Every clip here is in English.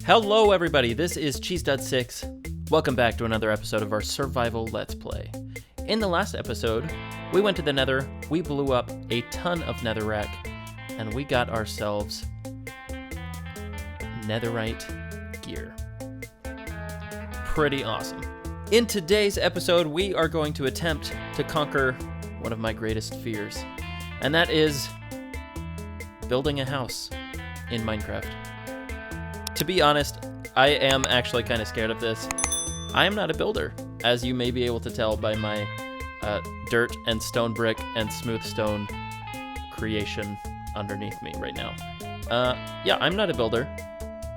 Hello everybody, this is Cheesedud6. Welcome back to another episode of our survival Let's Play. In the last episode, we went to the Nether, we blew up a ton of netherrack, and we got ourselves netherite gear. Pretty awesome. In today's episode, we are going to attempt to conquer one of my greatest fears, and that is building a house in Minecraft. To be honest, I am actually kind of scared of this. I am not a builder, as you may be able to tell by my dirt and stone brick and smooth stone creation underneath me right now. Yeah, I'm not a builder.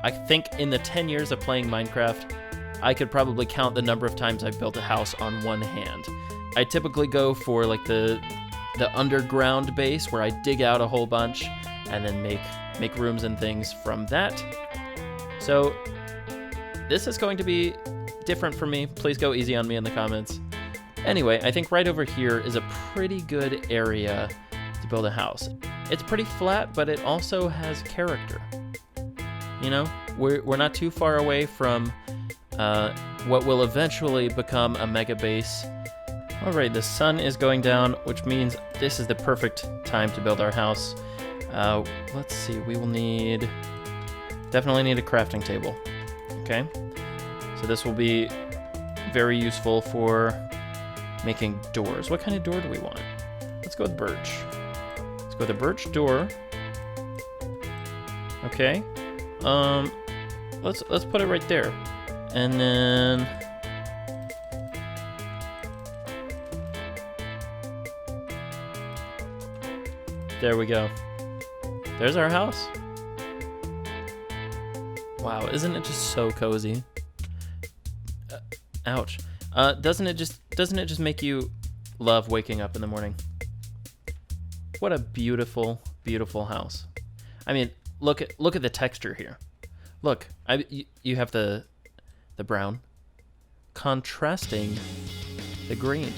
I think in the 10 years of playing Minecraft, I could probably count the number of times I've built a house on one hand. I typically go for like the underground base where I dig out a whole bunch and then make rooms and things from that. So this is going to be different for me. Please go easy on me in the comments. Anyway, I think right over here is a pretty good area to build a house. It's pretty flat, but it also has character. You know, we're not too far away from what will eventually become a mega base. All right, the sun is going down, which means this is the perfect time to build our house. Let's see, we will definitely need a crafting table. Okay, so this will be very useful for making doors. What kind of door do we want? Let's go with birch. Let's go with a birch door. Okay. Let's put it right there. And then there we go. There's our house. Wow, isn't it just so cozy? Ouch. Doesn't it just make you love waking up in the morning? What a beautiful, beautiful house. I mean, look at the texture here. Look, you have the brown contrasting the green.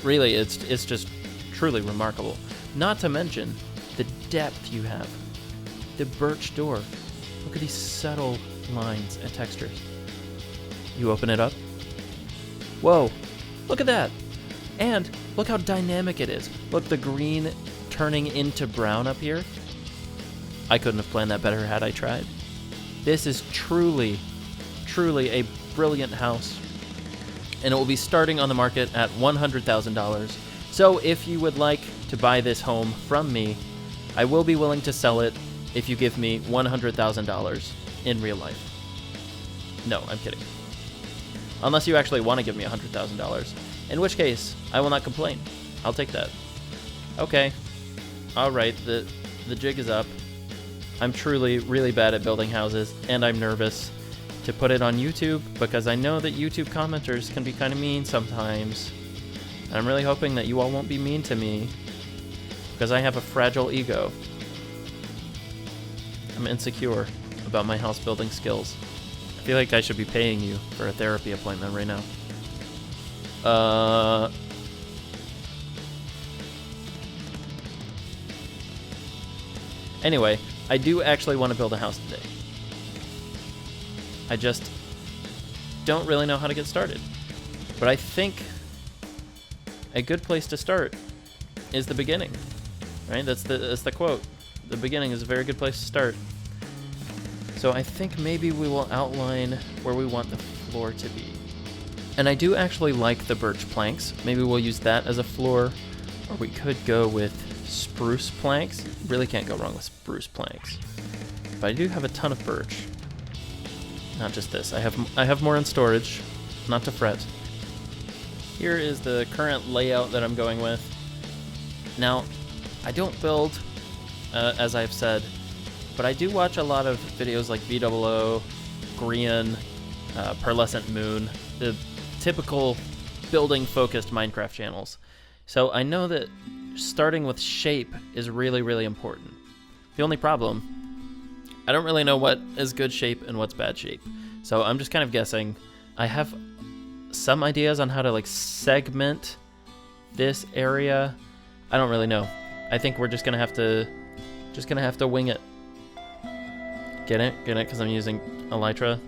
Really, it's just truly remarkable. Not to mention the depth you have. The birch door. Look at these subtle lines and textures. You open it up. Whoa, look at that. And look how dynamic it is. Look, the green turning into brown up here. I couldn't have planned that better had I tried. This is truly, truly a brilliant house. And it will be starting on the market at $100,000. So if you would like to buy this home from me, I will be willing to sell it if you give me $100,000 in real life. No, I'm kidding. Unless you actually want to give me $100,000, in which case I will not complain. I'll take that. Okay. All right, the jig is up. I'm truly really bad at building houses, and I'm nervous to put it on YouTube because I know that YouTube commenters can be kind of mean sometimes. And I'm really hoping that you all won't be mean to me because I have a fragile ego. I'm insecure about my house building skills. I feel like I should be paying you for a therapy appointment right now. Anyway, I do actually want to build a house today. I just don't really know how to get started. But I think a good place to start is the beginning. Right? That's the quote. The beginning is a very good place to start. So I think maybe we will outline where we want the floor to be. And I do actually like the birch planks. Maybe we'll use that as a floor, or we could go with spruce planks. Really can't go wrong with spruce planks. But I do have a ton of birch. Not just this. I have more in storage, not to fret. Here is the current layout that I'm going with. Now, I don't build as I've said, but I do watch a lot of videos like VOO, Grian, Pearlescent Moon, the typical building-focused Minecraft channels. So I know that starting with shape is really, really important. The only problem, I don't really know what is good shape and what's bad shape. So I'm just kind of guessing. I have some ideas on how to like segment this area. I don't really know. I think we're just gonna have to wing it. Get it? Get it? Because I'm using elytra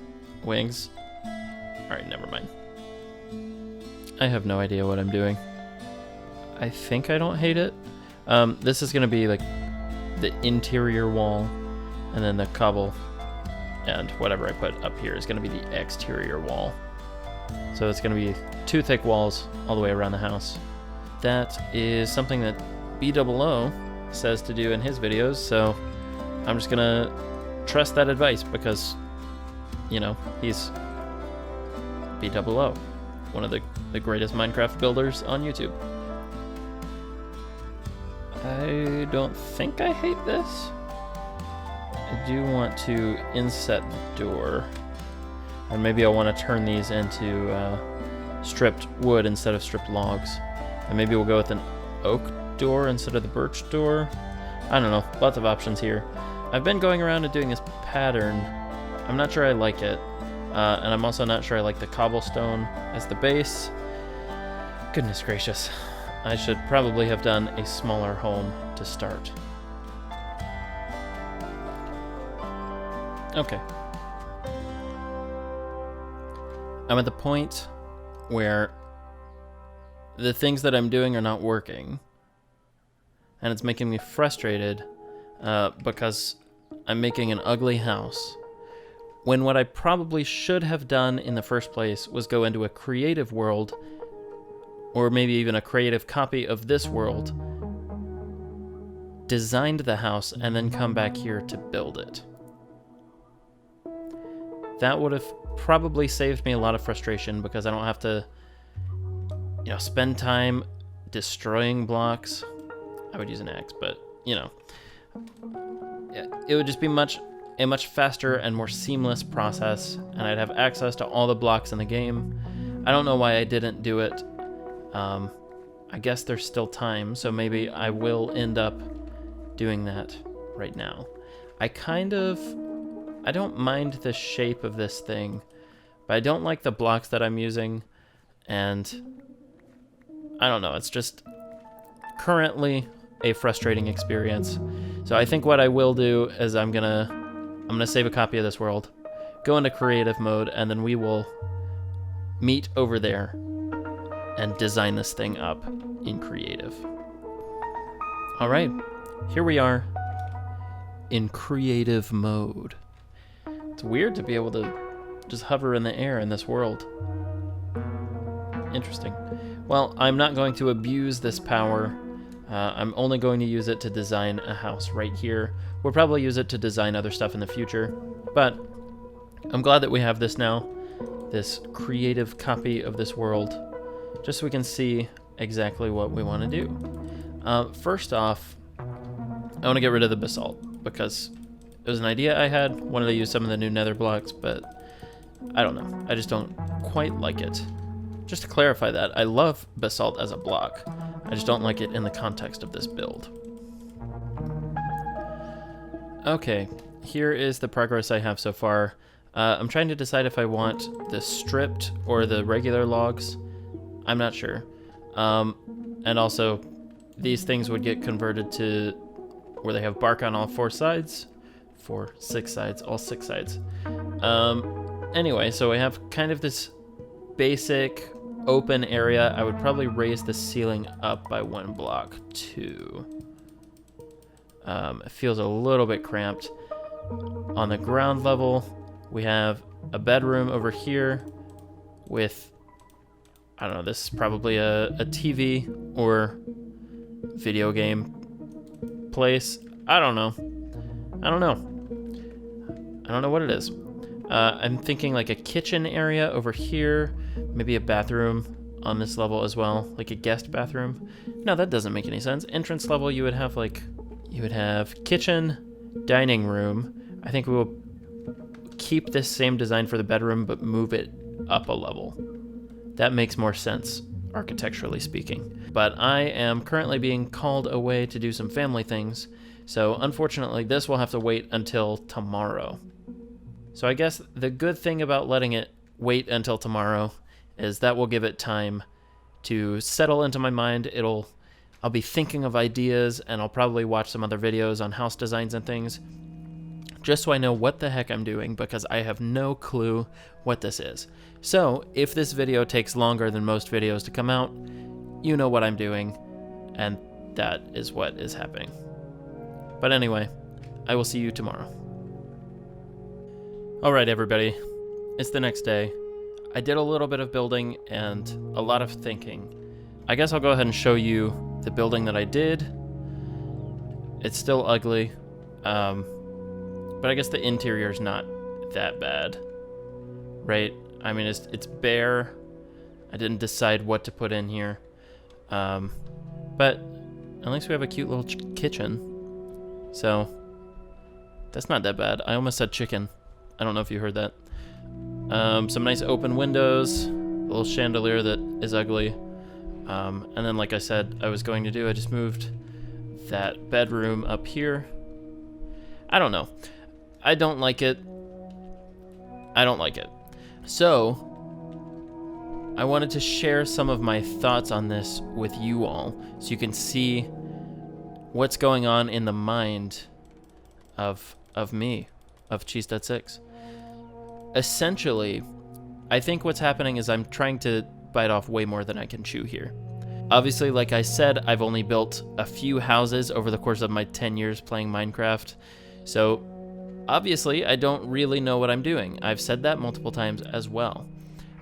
wings. Alright, never mind. I have no idea what I'm doing. I think I don't hate it. This is going to be like the interior wall, and then the cobble and whatever I put up here is going to be the exterior wall. So it's going to be 2 thick walls all the way around the house. That is something that BOO says to do in his videos, so I'm just going to trust that advice because, you know, he's BOO, one of the greatest Minecraft builders on YouTube. I don't think I hate this. I do want to inset the door. And maybe I want to turn these into stripped wood instead of stripped logs. And maybe we'll go with an oak door instead of the birch door. I don't know, lots of options here. I've been going around and doing this pattern. I'm not sure I like it. And I'm also not sure I like the cobblestone as the base. Goodness gracious. I should probably have done a smaller home to start. Okay. I'm at the point where the things that I'm doing are not working. And it's making me frustrated because I'm making an ugly house. When what I probably should have done in the first place was go into a creative world, or maybe even a creative copy of this world, designed the house, and then come back here to build it. That would have probably saved me a lot of frustration because I don't have to, you know, spend time destroying blocks. I would use an axe, but, you know, it would just be a much faster and more seamless process, and I'd have access to all the blocks in the game. I don't know why I didn't do it. I guess there's still time, so maybe I will end up doing that right now. I don't mind the shape of this thing, but I don't like the blocks that I'm using, and I don't know, it's just currently a frustrating experience. So I think what I will do is I'm gonna save a copy of this world, go into creative mode, and then we will meet over there and design this thing up in creative. All right, here we are in creative mode. It's weird to be able to just hover in the air in this world. Interesting. Well, I'm not going to abuse this power. I'm only going to use it to design a house right here. We'll probably use it to design other stuff in the future, but I'm glad that we have this now, this creative copy of this world, just so we can see exactly what we want to do. First off, I want to get rid of the basalt, because it was an idea I had, wanted to use some of the new nether blocks, but I don't know, I just don't quite like it. Just to clarify that, I love basalt as a block, I just don't like it in the context of this build. Okay, here is the progress I have so far. I'm trying to decide if I want the stripped or the regular logs. I'm not sure. And also, these things would get converted to where they have bark on all 4 sides. 6 sides, all 6 sides. Anyway, so we have kind of this basic open area. I would probably raise the ceiling up by 1 block too. It feels a little bit cramped. On the ground level, we have a bedroom over here with, I don't know, this is probably a TV or video game place. I don't know what it is. I'm thinking like a kitchen area over here, maybe a bathroom on this level as well, like a guest bathroom. No, that doesn't make any sense. Entrance level, you would have kitchen, dining room. I think we will keep this same design for the bedroom, but move it up a level. That makes more sense, architecturally speaking. But I am currently being called away to do some family things, so unfortunately this will have to wait until tomorrow. So I guess the good thing about letting it wait until tomorrow is that will give it time to settle into my mind. I'll be thinking of ideas, and I'll probably watch some other videos on house designs and things just so I know what the heck I'm doing, because I have no clue what this is. So if this video takes longer than most videos to come out, you know what I'm doing, and that is what is happening. But anyway, I will see you tomorrow. Alright everybody, it's the next day. I did a little bit of building and a lot of thinking. I guess I'll go ahead and show you the building that I did. It's still ugly, but I guess the interior is not that bad, right? I mean, it's bare. I didn't decide what to put in here, but at least we have a cute little kitchen, so that's not that bad. I almost said chicken. I don't know if you heard that. Some nice open windows, a little chandelier that is ugly, and then like I said I was going to do, I just moved that bedroom up here. I don't know. I don't like it. So I wanted to share some of my thoughts on this with you all, so you can see what's going on in the mind of me, of CheeseDud6. Essentially, I think what's happening is I'm trying to bite off way more than I can chew here. Obviously, like I said, I've only built a few houses over the course of my 10 years playing Minecraft, so obviously I don't really know what I'm doing. I've said that multiple times as well.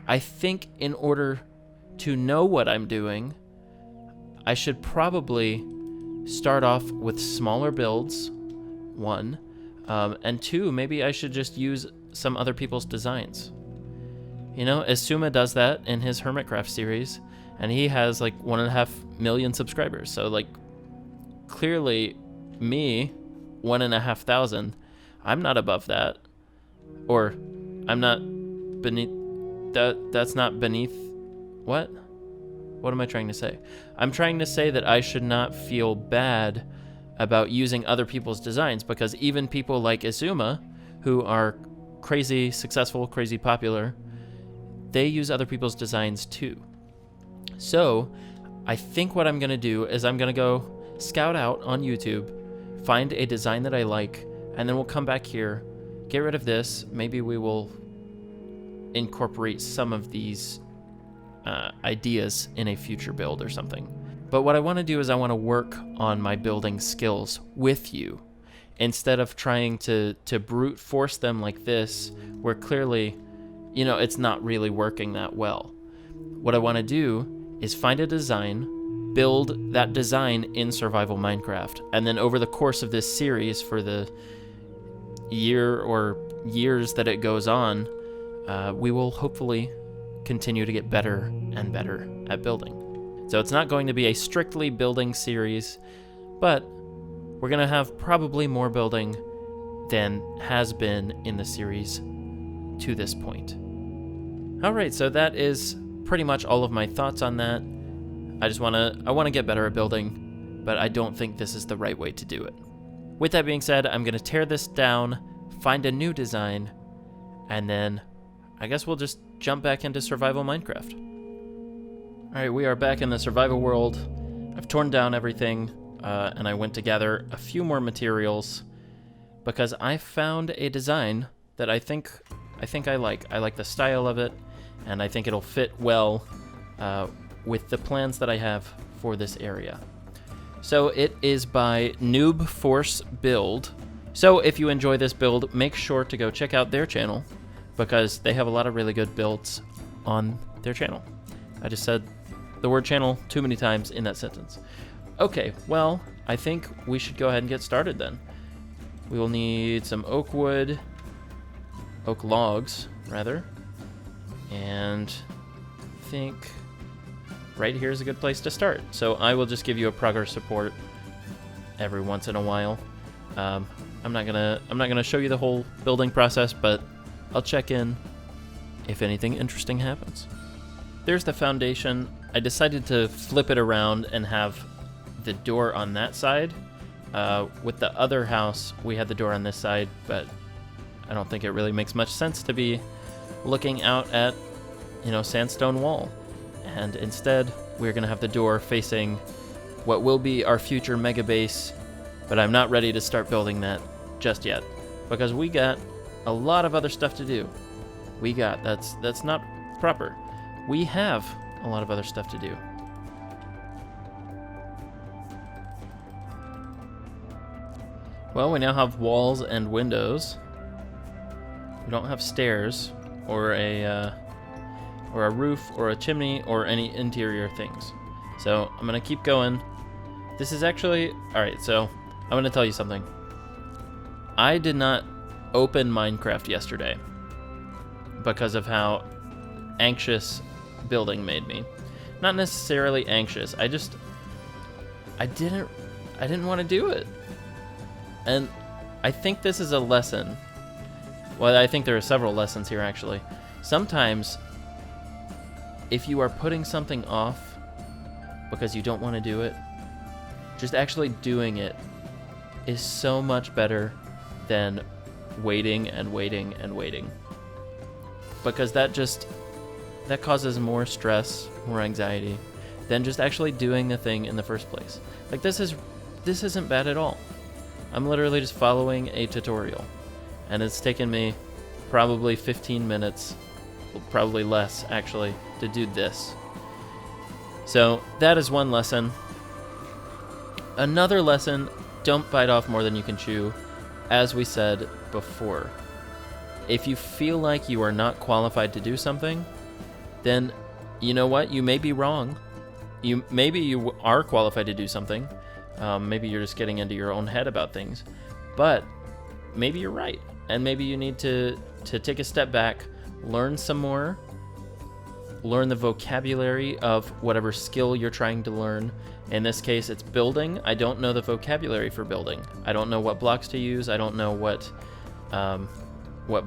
I think in order to know what I'm doing, I should probably start off with smaller builds, one, and two, maybe I should just use some other people's designs. You know, Asuma does that in his Hermitcraft series, and he has like 1.5 million subscribers. So like, clearly me, 1,500, I'm not above that, or I'm not beneath that. That's not beneath. What am I trying to say? I'm trying to say that I should not feel bad about using other people's designs, because even people like Asuma, who are crazy successful, crazy popular, they use other people's designs too. So I think what I'm gonna do is I'm gonna go scout out on YouTube, find a design that I like, and then we'll come back here, get rid of this. Maybe we will incorporate some of these ideas in a future build or something. But what I want to do is I want to work on my building skills with you, instead of trying to brute force them like this, where clearly, you know, it's not really working that well. What I want to do is find a design, build that design in survival Minecraft, and then over the course of this series, for the year or years that it goes on, we will hopefully continue to get better and better at building. So it's not going to be a strictly building series, but we're going to have probably more building than has been in the series to this point. Alright, so that is pretty much all of my thoughts on that. I want to get better at building, but I don't think this is the right way to do it. With that being said, I'm going to tear this down, find a new design, and then I guess we'll just jump back into survival Minecraft. Alright, we are back in the survival world. I've torn down everything, and I went to gather a few more materials, because I found a design that I think I like. I like the style of it, and I think it'll fit well with the plans that I have for this area. So it is by Noob Force Build. So if you enjoy this build, make sure to go check out their channel, because they have a lot of really good builds on their channel. I just said the word channel too many times in that sentence. Okay, well, I think we should go ahead and get started then. We will need some oak logs, rather, and I think right here is a good place to start. So I will just give you a progress report every once in a while. I'm not gonna show you the whole building process, but I'll check in if anything interesting happens. There's the foundation. I decided to flip it around and have the door on that side. With the other house, we had the door on this side, but I don't think it really makes much sense to be looking out at, you know, sandstone wall. And instead, we're gonna have the door facing what will be our future mega base, but I'm not ready to start building that just yet. because we got a lot of other stuff to do. That's not proper. We have a lot of other stuff to do. Well, we now have walls and windows. We don't have stairs or a roof or a chimney or any interior things. So I'm gonna keep going. This is actually, all right, so I'm gonna tell you something. I did not open Minecraft yesterday because of how anxious building made me. Not necessarily anxious. I didn't want to do it. And I think this is a lesson. Well, I think there are several lessons here actually. Sometimes if you are putting something off because you don't want to do it, just actually doing it is so much better than waiting and waiting and waiting. Because that causes more stress, more anxiety than just actually doing the thing in the first place. Like this isn't bad at all. I'm literally just following a tutorial, and it's taken me probably 15 minutes, well, probably less actually, to do this. So that is one lesson. Another lesson, don't bite off more than you can chew, as we said before. If you feel like you are not qualified to do something, then you know what? You may be wrong. Maybe you are qualified to do something. Maybe you're just getting into your own head about things. But maybe you're right. And maybe you need to take a step back, learn some more, learn the vocabulary of whatever skill you're trying to learn. In this case, it's building. I don't know the vocabulary for building. I don't know what blocks to use. I don't know what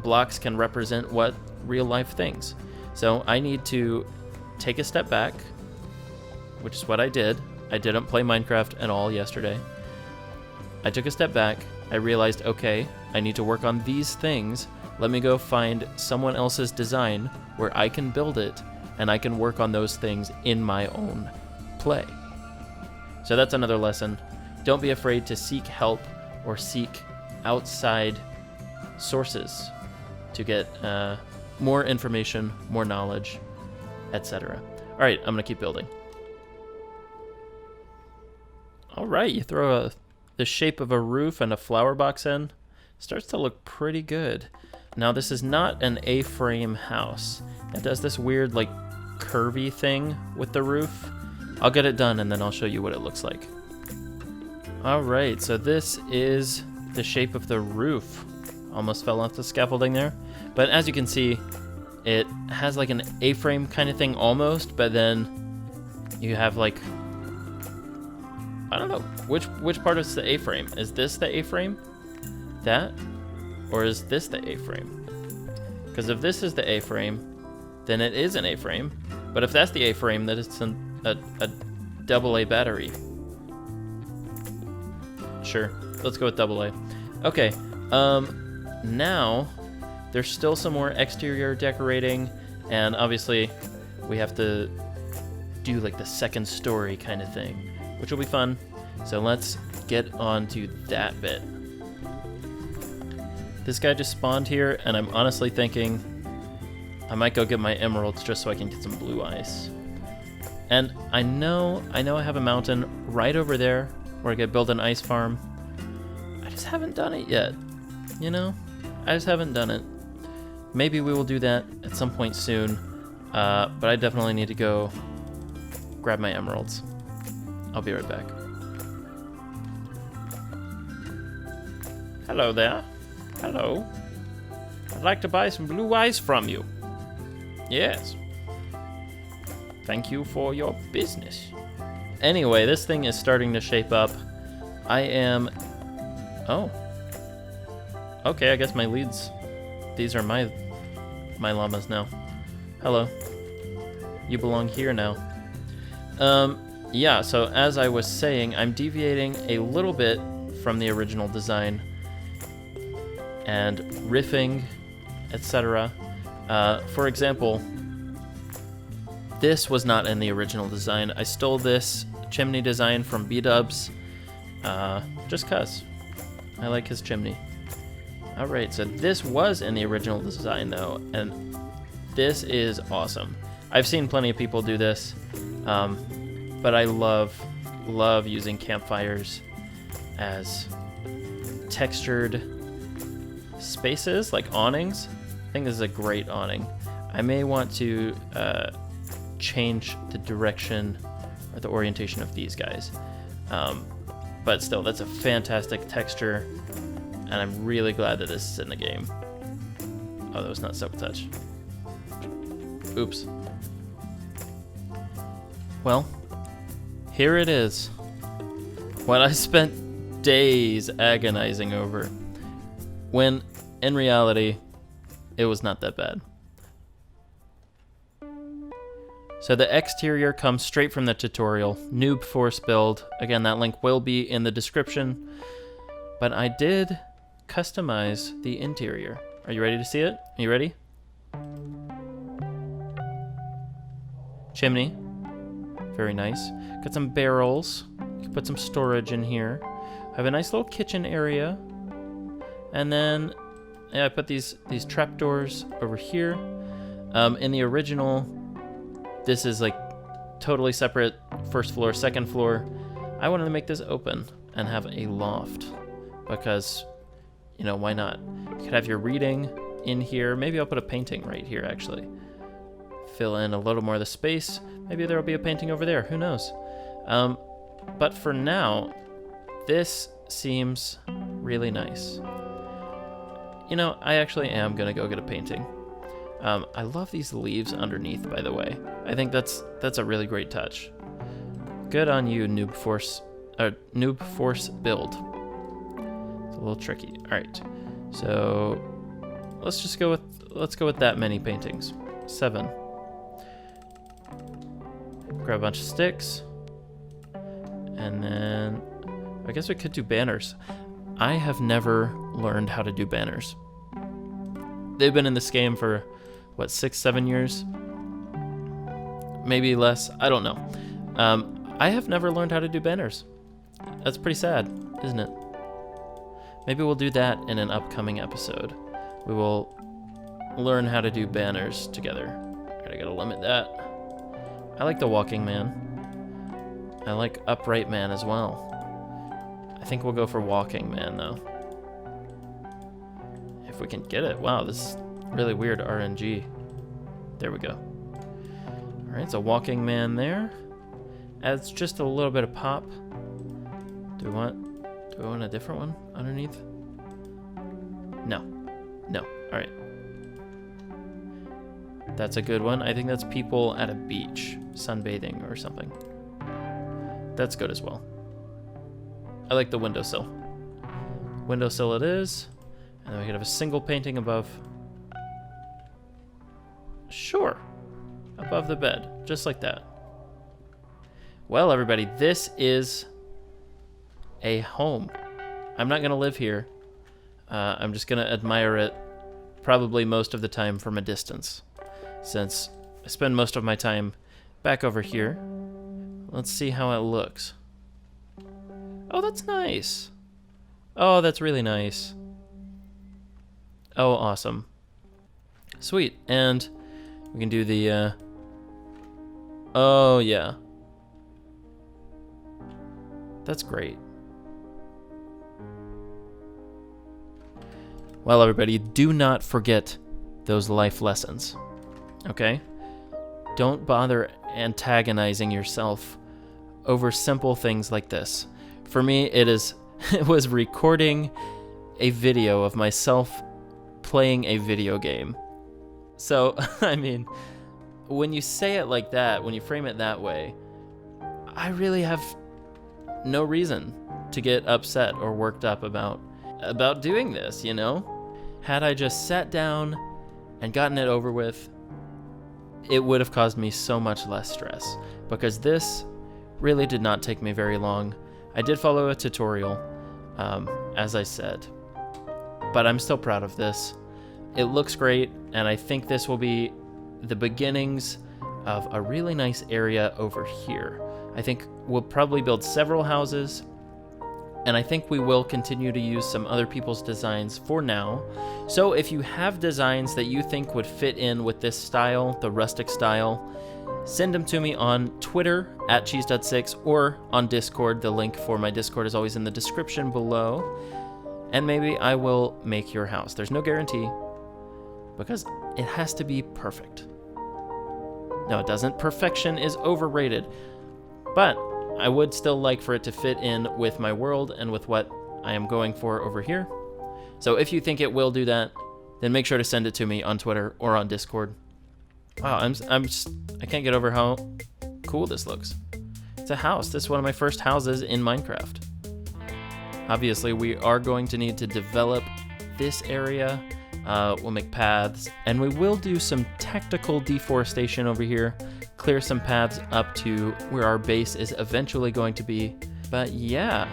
blocks can represent what real life things. So I need to take a step back, which is what I did. I didn't play Minecraft at all yesterday. I took a step back. I realized, okay, I need to work on these things. Let me go find someone else's design where I can build it, and I can work on those things in my own play. So that's another lesson. Don't be afraid to seek help or seek outside sources to get more information, more knowledge, etc. All right, I'm gonna keep building. All right, you throw the shape of a roof and a flower box in. Starts to look pretty good. Now this is not an A-frame house. It does this weird like curvy thing with the roof. I'll get it done and then I'll show you what it looks like. All right, so this is the shape of the roof. Almost fell off the scaffolding there. But as you can see, it has like an A-frame kind of thing almost, but then you have like, I don't know, which part is the A-frame? Is this the A-frame? That? Or is this the A-frame? Because if this is the A-frame, then it is an A-frame. But if that's the A-frame, then it's a AA battery. Sure, let's go with AA. Okay, now there's still some more exterior decorating, and obviously we have to do like the second story kind of thing, which will be fun. So let's get on to that bit. This guy just spawned here, and I'm honestly thinking I might go get my emeralds just so I can get some blue ice. And I know I have a mountain right over there where I could build an ice farm. I just haven't done it yet, you know? I just haven't done it. Maybe we will do that at some point soon, but I definitely need to go grab my emeralds. I'll be right back. Hello there. Hello. I'd like to buy some blue ice from you. Yes. Thank you for your business. Anyway, this thing is starting to shape up. I am... Oh. Okay, I guess my leads... These are my llamas now. Hello. You belong here now. Yeah, so as I was saying, I'm deviating a little bit from the original design and riffing, etc. For example, this was not in the original design. I stole this chimney design from B-Dubs, just cuz. I like his chimney. All right, so this was in the original design though, and this is awesome. I've seen plenty of people do this, but I love using campfires as textured spaces, like awnings. I think this is a great awning. I may want to change the direction or the orientation of these guys. But still, that's a fantastic texture, and I'm really glad that this is in the game. Oh, that was not Silk Touch. Oops. Well, here it is. What I spent days agonizing over, when in reality, it was not that bad. So the exterior comes straight from the tutorial, Noob Force build. Again, that link will be in the description. But I did customize the interior. Are you ready to see it? Are you ready? Chimney. Very nice. Got some barrels. You can put some storage in here. I have a nice little kitchen area. And then I put these trapdoors over here. In the original, this is like totally separate, first floor, second floor. I wanted to make this open and have a loft because, you know, why not? You could have your reading in here. Maybe I'll put a painting right here, actually. Fill in a little more of the space. Maybe there'll be a painting over there. Who knows? But for now, this seems really nice. You know, I actually am going to go get a painting. I love these leaves underneath, by the way. I think that's a really great touch. Good on you, Noob Force build. It's a little tricky. All right, so let's go with that many paintings. 7. Grab a bunch of sticks, and then I guess we could do banners. I have never learned how to do banners. They've been in this game for what, 6-7 years? Maybe less. I don't know. I have never learned how to do banners. That's pretty sad, isn't it? Maybe we'll do that in an upcoming episode. We will learn how to do banners together. I gotta limit that. I like the walking man. I like upright man as well. I think we'll go for walking man though. If we can get it. Wow, this is really weird RNG. There we go. All right, so walking man there. Adds just a little bit of pop. Do we want a different one underneath? No. All right. That's a good one. I think that's people at a beach, sunbathing or something. That's good as well. I like the windowsill. Windowsill it is. And then we could have a single painting above. Sure. Above the bed, just like that. Well, everybody, this is a home. I'm not going to live here. I'm just going to admire it probably most of the time from a distance, since I spend most of my time back over here. Let's see how it looks. Oh, that's nice. Oh, that's really nice. Oh, awesome. Sweet. And we can do the, oh, yeah. That's great. Well, everybody, do not forget those life lessons, okay? Don't bother antagonizing yourself over simple things like this. For me, it was recording a video of myself playing a video game. So, I mean, when you say it like that, when you frame it that way, I really have no reason to get upset or worked up about doing this, you know? Had I just sat down and gotten it over with, it would have caused me so much less stress, because this really did not take me very long. I did follow a tutorial, as I said, but I'm still proud of this. It looks great, and I think this will be the beginnings of a really nice area over here. I think we'll probably build several houses, and I think we will continue to use some other people's designs for now. So if you have designs that you think would fit in with this style, the rustic style, send them to me on Twitter at Cheesedud6 or on Discord. The link for my Discord is always in the description below. And maybe I will make your house. There's no guarantee, because it has to be perfect. No, it doesn't. Perfection is overrated. But I would still like for it to fit in with my world and with what I am going for over here. So if you think it will do that, then make sure to send it to me on Twitter or on Discord. Wow, I can't get over how cool this looks. It's a house. This is one of my first houses in Minecraft. Obviously, we are going to need to develop this area. We'll make paths, and we will do some tactical deforestation over here, clear some paths up to where our base is eventually going to be. But yeah,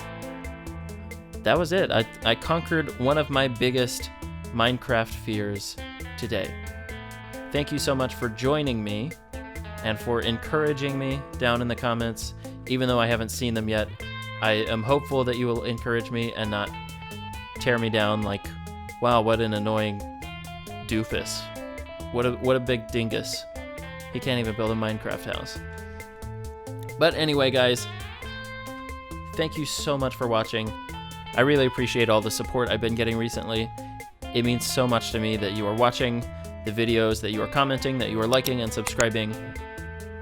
that was it. I conquered one of my biggest Minecraft fears today. Thank you so much for joining me and for encouraging me down in the comments. Even though I haven't seen them yet, I am hopeful that you will encourage me and not tear me down like, wow, what an annoying doofus. What a big dingus. He can't even build a Minecraft house. But anyway, guys, thank you so much for watching. I really appreciate all the support I've been getting recently. It means so much to me that you are watching the videos, that you are commenting, that you are liking and subscribing.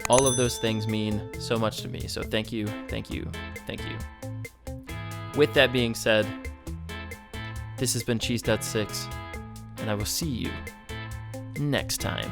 All of those things mean so much to me. So thank you, thank you, thank you. With that being said, this has been Cheesedud6, and I will see you next time.